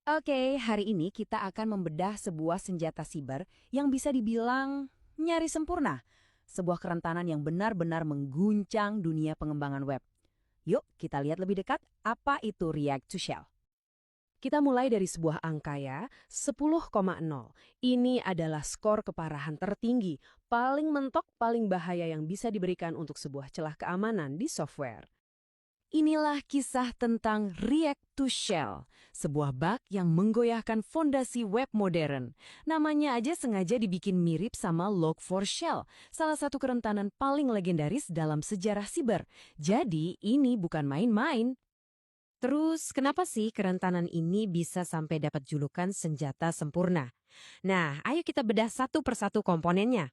Oke, hari ini kita akan membedah sebuah senjata siber yang bisa dibilang nyaris sempurna. Sebuah kerentanan yang benar-benar mengguncang dunia pengembangan web. Yuk, kita lihat lebih dekat apa itu React to Shell. Kita mulai dari sebuah angka ya, 10,0. Ini adalah skor keparahan tertinggi, paling mentok, paling bahaya yang bisa diberikan untuk sebuah celah keamanan di software. Inilah kisah tentang React to Shell, sebuah bug yang menggoyahkan fondasi web modern. Namanya aja sengaja dibikin mirip sama Log4Shell, salah satu kerentanan paling legendaris dalam sejarah siber. Jadi, ini bukan main-main. Terus, kenapa sih kerentanan ini bisa sampai dapat julukan senjata sempurna? Nah, ayo kita bedah satu persatu komponennya.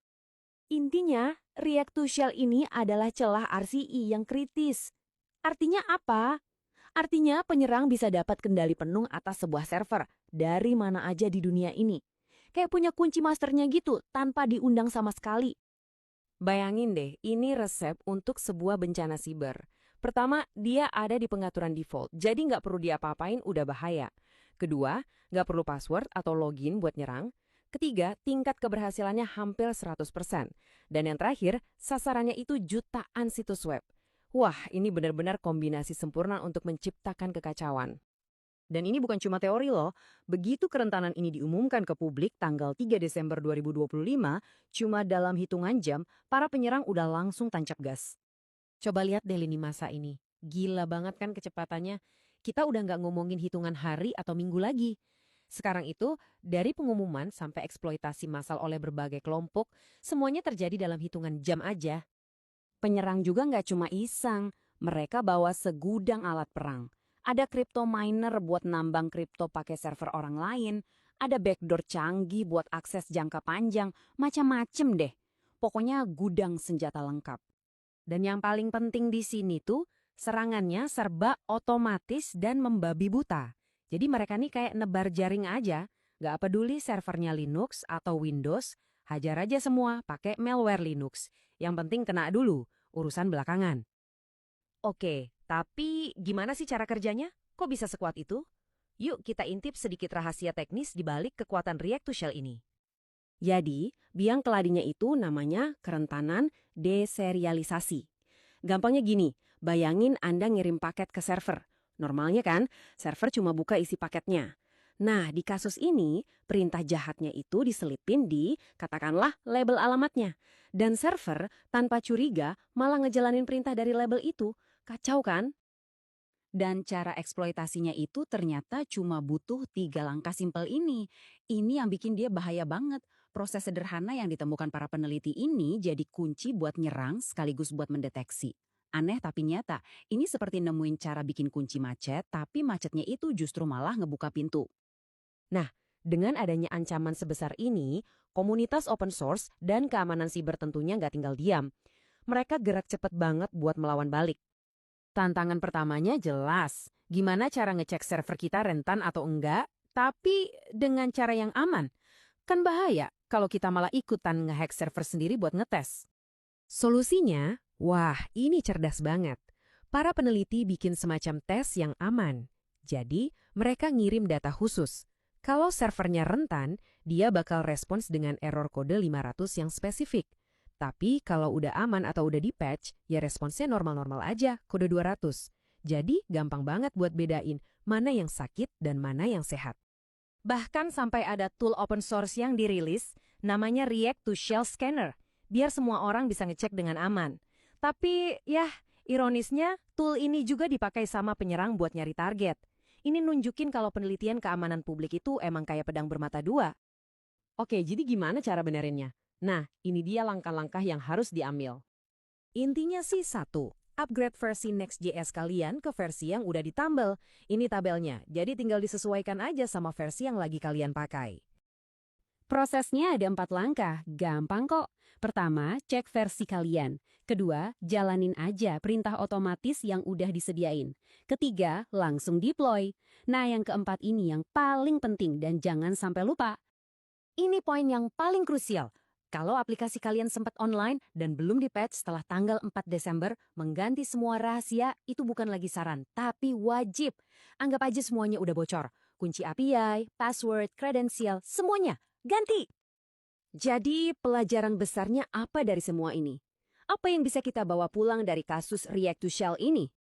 Intinya, React to Shell ini adalah celah RCE yang kritis. Artinya apa? Artinya penyerang bisa dapat kendali penuh atas sebuah server dari mana aja di dunia ini. Kayak punya kunci masternya gitu tanpa diundang sama sekali. Bayangin deh, ini resep untuk sebuah bencana siber. Pertama, dia ada di pengaturan default, jadi nggak perlu diapa-apain udah bahaya. Kedua, nggak perlu password atau login buat nyerang. Ketiga, tingkat keberhasilannya hampir 100%. Dan yang terakhir, sasarannya itu jutaan situs web. Wah, ini benar-benar kombinasi sempurna untuk menciptakan kekacauan. Dan ini bukan cuma teori loh. Begitu kerentanan ini diumumkan ke publik tanggal 3 Desember 2025, cuma dalam hitungan jam, para penyerang udah langsung tancap gas. Coba lihat deh lini masa ini. Gila banget kan kecepatannya. Kita udah nggak ngomongin hitungan hari atau minggu lagi. Sekarang itu, dari pengumuman sampai eksploitasi massal oleh berbagai kelompok, semuanya terjadi dalam hitungan jam aja. Penyerang juga nggak cuma iseng, mereka bawa segudang alat perang. Ada crypto miner buat nambang kripto pakai server orang lain, ada backdoor canggih buat akses jangka panjang, macam-macem deh. Pokoknya gudang senjata lengkap. Dan yang paling penting di sini tuh, serangannya serba otomatis dan membabi buta. Jadi mereka nih kayak nebar jaring aja, nggak peduli servernya Linux atau Windows, hajar aja semua pakai malware Linux. Yang penting kena dulu, urusan belakangan. Oke, tapi gimana sih cara kerjanya? Kok bisa sekuat itu? Yuk kita intip sedikit rahasia teknis di balik kekuatan React to Shell ini. Jadi, biang keladinya itu namanya kerentanan deserialisasi. Gampangnya gini, bayangin Anda ngirim paket ke server. Normalnya kan, server cuma buka isi paketnya. Nah, di kasus ini, perintah jahatnya itu diselipin di, katakanlah, label alamatnya. Dan server, tanpa curiga, malah ngejalanin perintah dari label itu. Kacau kan? Dan cara eksploitasinya itu ternyata cuma butuh 3 langkah simpel ini. Ini yang bikin dia bahaya banget. Proses sederhana yang ditemukan para peneliti ini jadi kunci buat nyerang sekaligus buat mendeteksi. Aneh tapi nyata, ini seperti nemuin cara bikin kunci macet, tapi macetnya itu justru malah ngebuka pintu. Nah, dengan adanya ancaman sebesar ini, komunitas open source dan keamanan siber tentunya nggak tinggal diam. Mereka gerak cepat banget buat melawan balik. Tantangan pertamanya jelas, gimana cara ngecek server kita rentan atau enggak, tapi dengan cara yang aman. Kan bahaya kalau kita malah ikutan ngehack server sendiri buat ngetes. Solusinya, wah ini cerdas banget. Para peneliti bikin semacam tes yang aman. Jadi, mereka ngirim data khusus. Kalau servernya rentan, dia bakal respons dengan error kode 500 yang spesifik. Tapi kalau udah aman atau udah di-patch, ya responsnya normal-normal aja, kode 200. Jadi gampang banget buat bedain mana yang sakit dan mana yang sehat. Bahkan sampai ada tool open source yang dirilis, namanya React to Shell Scanner, biar semua orang bisa ngecek dengan aman. Tapi ya, ironisnya tool ini juga dipakai sama penyerang buat nyari target. Ini nunjukin kalau penelitian keamanan publik itu emang kayak pedang bermata dua. Oke, jadi gimana cara benerinnya? Nah, ini dia langkah-langkah yang harus diambil. Intinya sih satu, upgrade versi Next.js kalian ke versi yang udah ditambal. Ini tabelnya, jadi tinggal disesuaikan aja sama versi yang lagi kalian pakai. Prosesnya ada 4 langkah, gampang kok. Pertama, cek versi kalian. Kedua, jalanin aja perintah otomatis yang udah disediain. Ketiga, langsung deploy. Nah, yang keempat ini yang paling penting dan jangan sampai lupa. Ini poin yang paling krusial. Kalau aplikasi kalian sempat online dan belum di-patch setelah tanggal 4 Desember, mengganti semua rahasia itu bukan lagi saran, tapi wajib. Anggap aja semuanya udah bocor. Kunci API, password, kredensial, semuanya ganti. Jadi pelajaran besarnya apa dari semua ini? Apa yang bisa kita bawa pulang dari kasus React to Shell ini?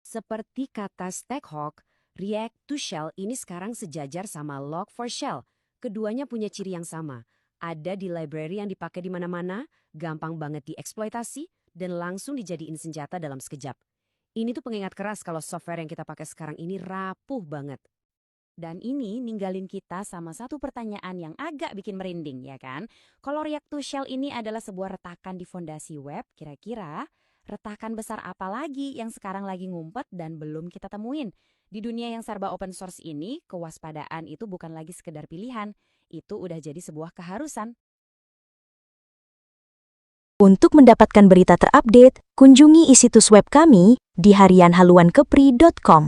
Seperti kata Stackhawk, React to Shell ini sekarang sejajar sama Log4Shell. Keduanya punya ciri yang sama. Ada di library yang dipakai di mana-mana, gampang banget dieksploitasi, dan langsung dijadiin senjata dalam sekejap. Ini tuh pengingat keras kalau software yang kita pakai sekarang ini rapuh banget. Dan ini ninggalin kita sama satu pertanyaan yang agak bikin merinding, ya kan? Kalau React to Shell ini adalah sebuah retakan di fondasi web, kira-kira retakan besar apa lagi yang sekarang lagi ngumpet dan belum kita temuin? Di dunia yang serba open source ini, kewaspadaan itu bukan lagi sekedar pilihan, itu udah jadi sebuah keharusan. Untuk mendapatkan berita terupdate, kunjungi situs web kami di harianhaluankepri.com.